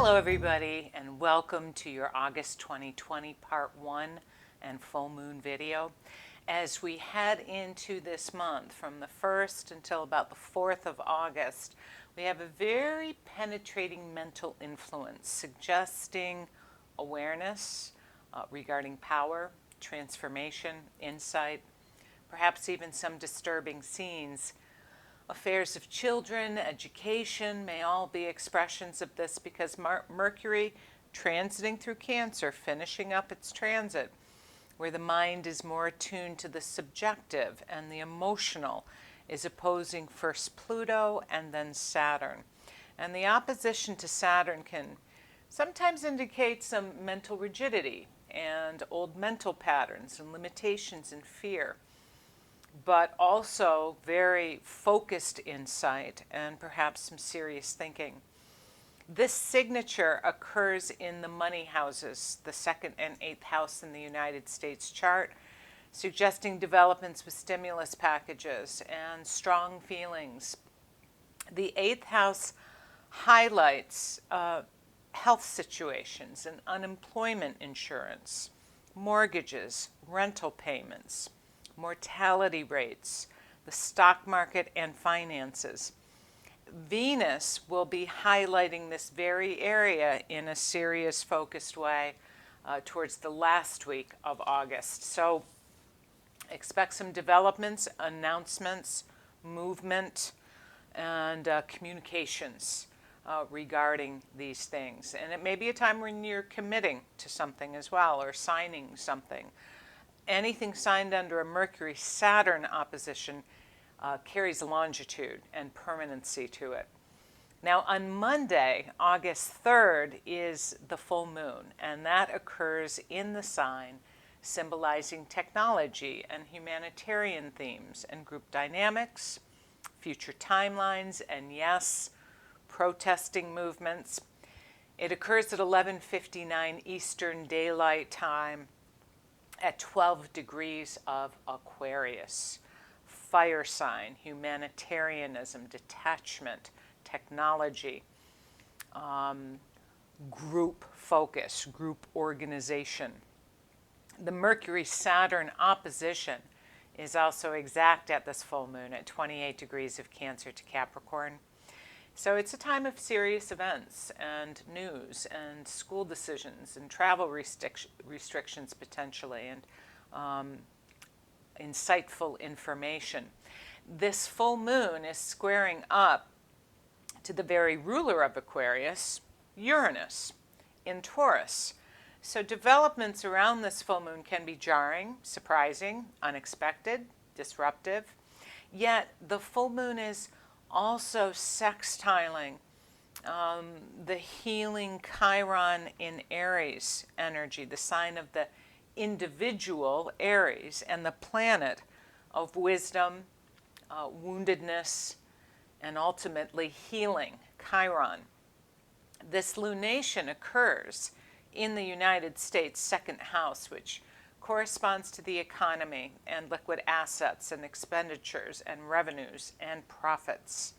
Hello everybody, and welcome to your August 2020 Part 1 and full moon video. As we head into this month, from the 1st until about the 4th of August, we have a very penetrating mental influence, suggesting awareness regarding power, transformation, insight, perhaps even some disturbing scenes. Affairs of children, education may all be expressions of this because Mercury transiting through Cancer, finishing up its transit, where the mind is more attuned to the subjective and the emotional, is opposing first Pluto and then Saturn. And the opposition to Saturn can sometimes indicate some mental rigidity and old mental patterns and limitations and fear, but also very focused insight and perhaps some serious thinking. This signature occurs in the money houses, the 2nd and 8th house in the United States chart, suggesting developments with stimulus packages and strong feelings. The 8th house highlights health situations and unemployment insurance, mortgages, rental payments, mortality rates, the stock market, and finances. Venus will be highlighting this very area in a serious, focused way towards the last week of August. So expect some developments, announcements, movement, and communications regarding these things. And it may be a time when you're committing to something as well, or signing something. Anything signed under a Mercury-Saturn opposition carries longitude and permanency to it. Now on Monday, August 3rd, is the full moon, and that occurs in the sign symbolizing technology and humanitarian themes and group dynamics, future timelines, and yes, protesting movements. It occurs at 11:59 Eastern Daylight Time at 12 degrees of Aquarius. Fire sign, humanitarianism, detachment, technology, group focus, group organization. The Mercury-Saturn opposition is also exact at this full moon at 28 degrees of Cancer to Capricorn. So it's a time of serious events and news and school decisions and travel restrictions potentially, and insightful information. This full moon is squaring up to the very ruler of Aquarius, Uranus, in Taurus. So developments around this full moon can be jarring, surprising, unexpected, disruptive. Yet the full moon is also sextiling the healing Chiron in Aries energy, the sign of the individual Aries, and the planet of wisdom, woundedness, and ultimately healing, Chiron. This lunation occurs in the United States 2nd house, which corresponds to the economy and liquid assets and expenditures and revenues and profits.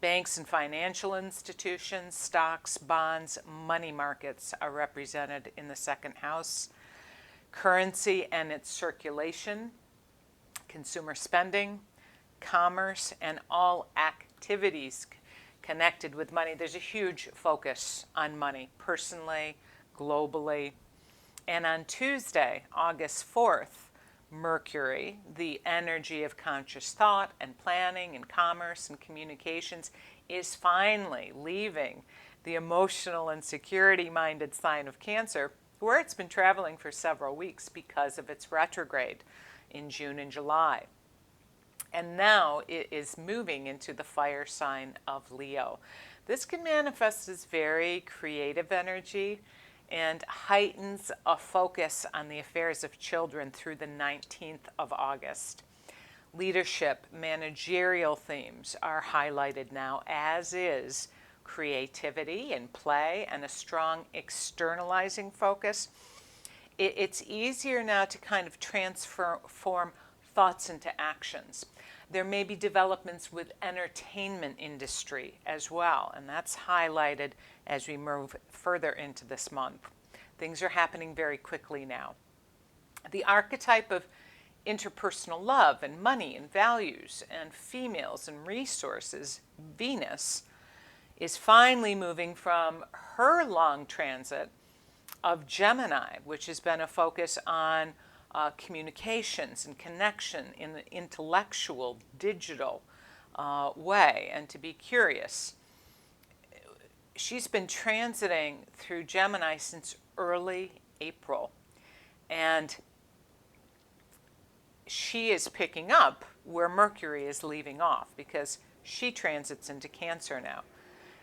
Banks and financial institutions, stocks, bonds, money markets are represented in the 2nd house. Currency and its circulation, consumer spending, commerce, and all activities connected with money. There's a huge focus on money, personally, globally. And on Tuesday, August 4th, Mercury, the energy of conscious thought and planning and commerce and communications, is finally leaving the emotional and security-minded sign of Cancer, where it's been traveling for several weeks because of its retrograde in June and July. And now it is moving into the fire sign of Leo. This can manifest as very creative energy and heightens a focus on the affairs of children through the 19th of August. Leadership, managerial themes are highlighted now, as is creativity and play and a strong externalizing focus. It's easier now to kind of transform thoughts into actions. There may be developments with entertainment industry as well, and that's highlighted as we move further into this month. Things are happening very quickly now. The archetype of interpersonal love and money and values and females and resources, Venus, is finally moving from her long transit of Gemini, which has been a focus on communications and connection in the intellectual, digital way, and to be curious. She's been transiting through Gemini since early April, and she is picking up where Mercury is leaving off because she transits into Cancer now.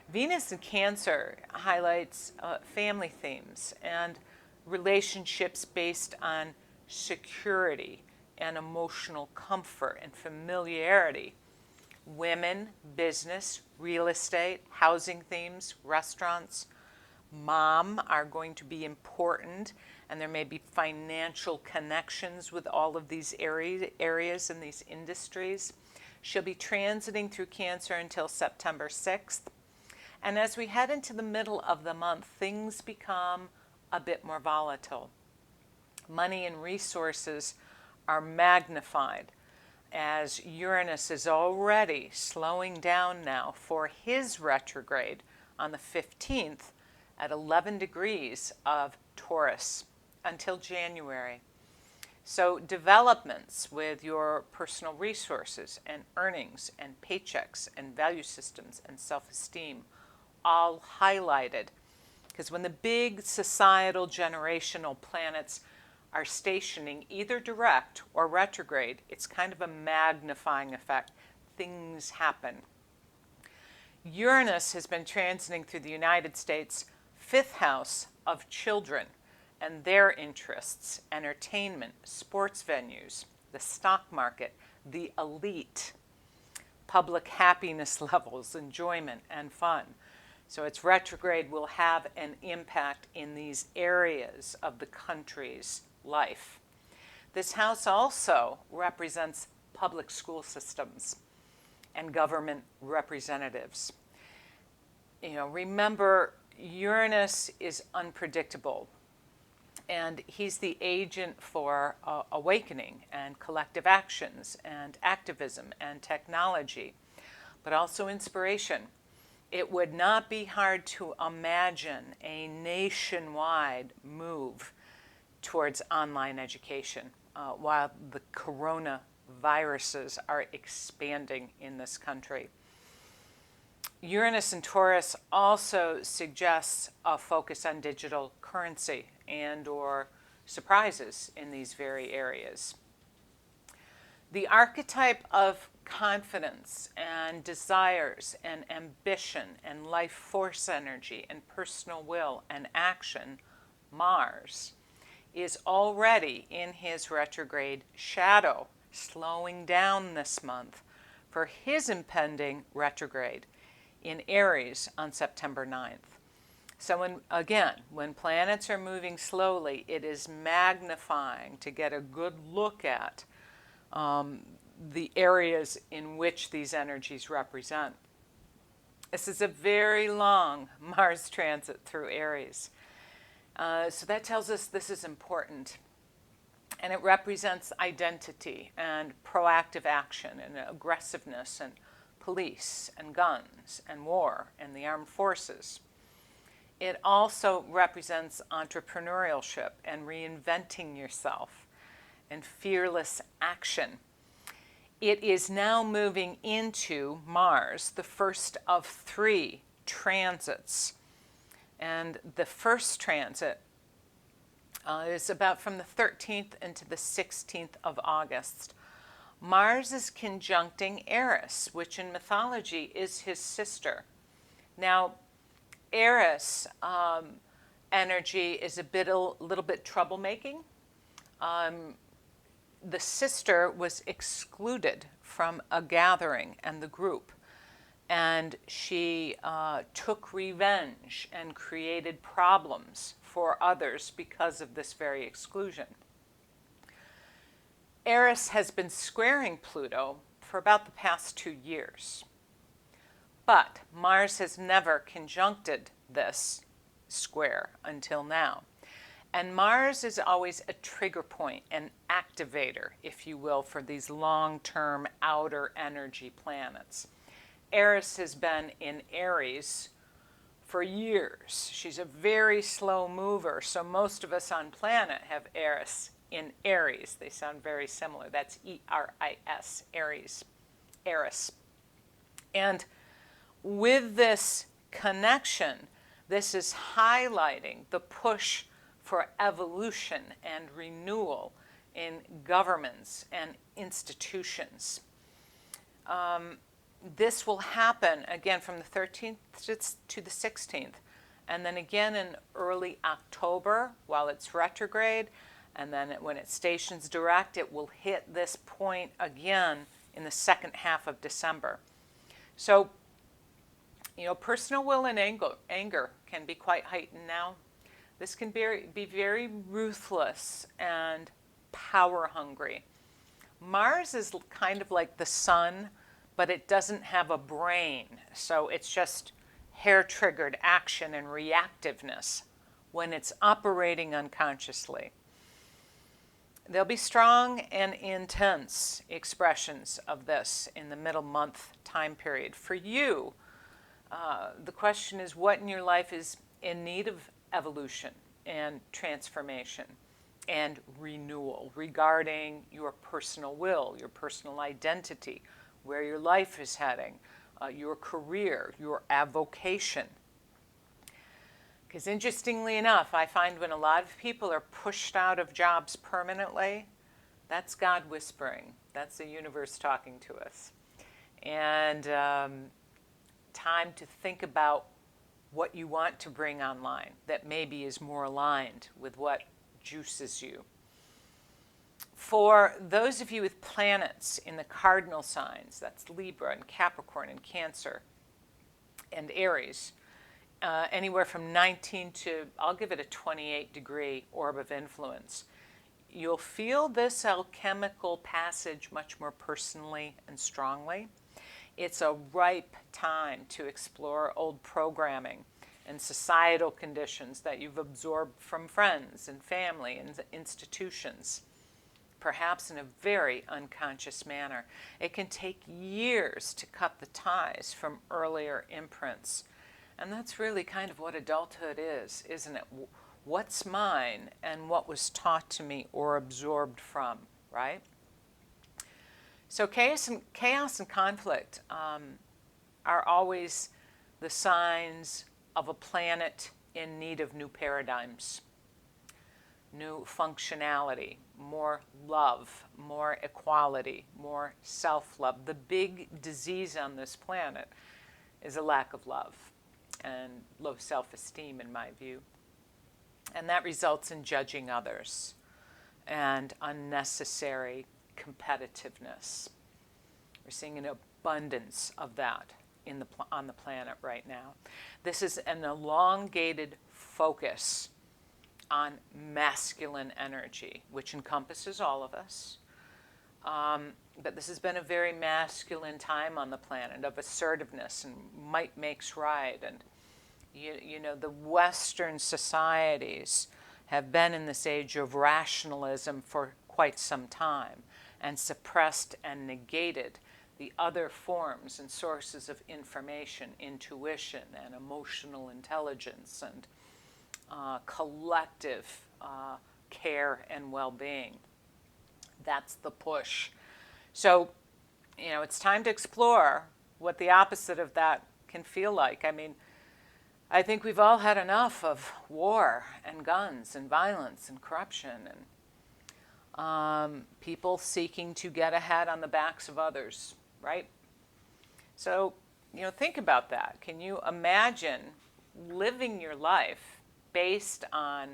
Venus in Cancer highlights family themes and relationships based on security and emotional comfort and familiarity. Women, business, real estate, housing themes, restaurants, mom are going to be important, and there may be financial connections with all of these areas and these industries. She'll be transiting through Cancer until September 6th. And as we head into the middle of the month, things become a bit more volatile. Money and resources are magnified as Uranus is already slowing down now for his retrograde on the 15th at 11 degrees of Taurus until January. So developments with your personal resources and earnings and paychecks and value systems and self-esteem all highlighted. Because when the big societal generational planets are stationing either direct or retrograde, it's kind of a magnifying effect. Things happen. Uranus has been transiting through the United States' 5th house of children and their interests, entertainment, sports venues, the stock market, the elite, public happiness levels, enjoyment, and fun. So its retrograde will have an impact in these areas of the country's life. This house also represents public school systems and government representatives. Remember, Uranus is unpredictable, and he's the agent for awakening and collective actions and activism and technology, but also inspiration. It would not be hard to imagine a nationwide move towards online education while the coronaviruses are expanding in this country. Uranus in Taurus also suggests a focus on digital currency and or surprises in these very areas. The archetype of confidence and desires and ambition and life force energy and personal will and action, Mars, is already in his retrograde shadow, slowing down this month for his impending retrograde in Aries on September 9th. So when planets are moving slowly, it is magnifying to get a good look at the areas in which these energies represent. This is a very long Mars transit through Aries. So that tells us this is important. And it represents identity and proactive action and aggressiveness and police and guns and war and the armed forces. It also represents entrepreneurship and reinventing yourself and fearless action. It is now moving into Mars, the first of 3 transits. And the first transit is about from the 13th into the 16th of August. Mars is conjuncting Eris, which in mythology is his sister. Now, Eris energy is a little bit troublemaking. The sister was excluded from a gathering and the group, and she took revenge and created problems for others because of this very exclusion. Eris has been squaring Pluto for about the past 2 years. But Mars has never conjuncted this square until now. And Mars is always a trigger point, an activator, if you will, for these long-term outer energy planets. Eris has been in Aries for years. She's a very slow mover, so most of us on planet have Eris in Aries. They sound very similar. That's E-R-I-S, Aries, Eris. And with this connection, this is highlighting the push for evolution and renewal in governments and institutions. This will happen again from the 13th to the 16th, and then again in early October while it's retrograde, and then when it stations direct, it will hit this point again in the second half of December. So, personal will and anger can be quite heightened now. This can be very ruthless and power hungry. Mars is kind of like the sun, but it doesn't have a brain, so it's just hair-triggered action and reactiveness when it's operating unconsciously. There'll be strong and intense expressions of this in the middle month time period. For you, the question is, what in your life is in need of evolution and transformation and renewal regarding your personal will, your personal identity, where your life is heading, your career, your avocation. Because interestingly enough, I find when a lot of people are pushed out of jobs permanently, that's God whispering. That's the universe talking to us. And time to think about what you want to bring online that maybe is more aligned with what juices you. For those of you with planets in the cardinal signs, that's Libra and Capricorn and Cancer and Aries, anywhere from 19 to, I'll give it a 28-degree orb of influence, you'll feel this alchemical passage much more personally and strongly. It's a ripe time to explore old programming and societal conditions that you've absorbed from friends and family and institutions, perhaps in a very unconscious manner. It can take years to cut the ties from earlier imprints. And that's really kind of what adulthood is, isn't it? What's mine and what was taught to me or absorbed from, right? So chaos and conflict are always the signs of a planet in need of new paradigms, new functionality, more love, more equality, more self-love. The big disease on this planet is a lack of love and low self-esteem, in my view. And that results in judging others and unnecessary competitiveness. We're seeing an abundance of that on the planet right now. This is an elongated focus on masculine energy, which encompasses all of us. But this has been a very masculine time on the planet of assertiveness and might makes right. And the Western societies have been in this age of rationalism for quite some time and suppressed and negated the other forms and sources of information, intuition and emotional intelligence and collective care and well-being. That's the push. So, it's time to explore what the opposite of that can feel like. I mean, I think we've all had enough of war and guns and violence and corruption and people seeking to get ahead on the backs of others, right? So, think about that. Can you imagine living your life based on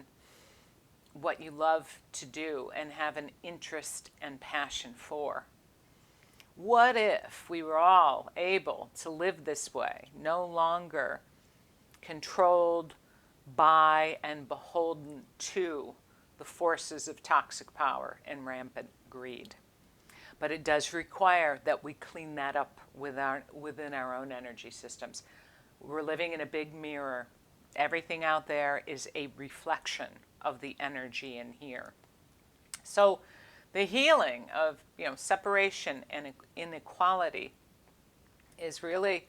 what you love to do and have an interest and passion for? What if we were all able to live this way, no longer controlled by and beholden to the forces of toxic power and rampant greed? But it does require that we clean that up within our own energy systems. We're living in a big mirror. Everything out there is a reflection of the energy in here. So the healing of separation and inequality is really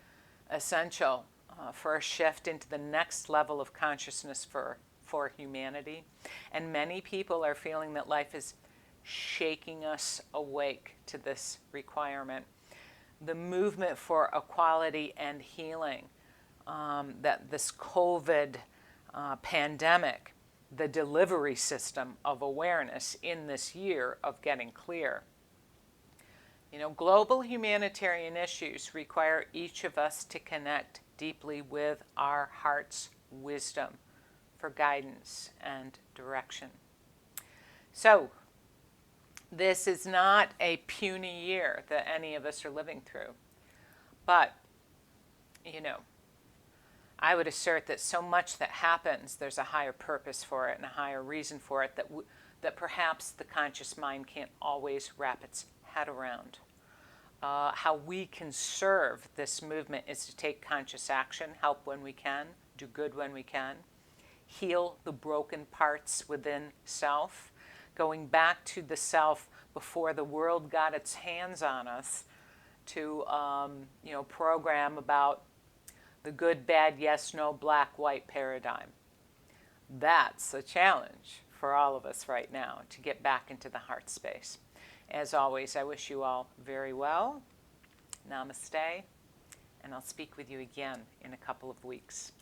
essential for a shift into the next level of consciousness for humanity. And many people are feeling that life is shaking us awake to this requirement. The movement for equality and healing, that this COVID pandemic, the delivery system of awareness in this year of getting clear. Global humanitarian issues require each of us to connect deeply with our heart's wisdom for guidance and direction. So, this is not a puny year that any of us are living through. But, I would assert that so much that happens, there's a higher purpose for it and a higher reason for it that perhaps the conscious mind can't always wrap its head around. How we can serve this movement is to take conscious action, help when we can, do good when we can, heal the broken parts within self, going back to the self before the world got its hands on us to program about the good, bad, yes, no, black, white paradigm. That's a challenge for all of us right now, to get back into the heart space. As always, I wish you all very well. Namaste, and I'll speak with you again in a couple of weeks.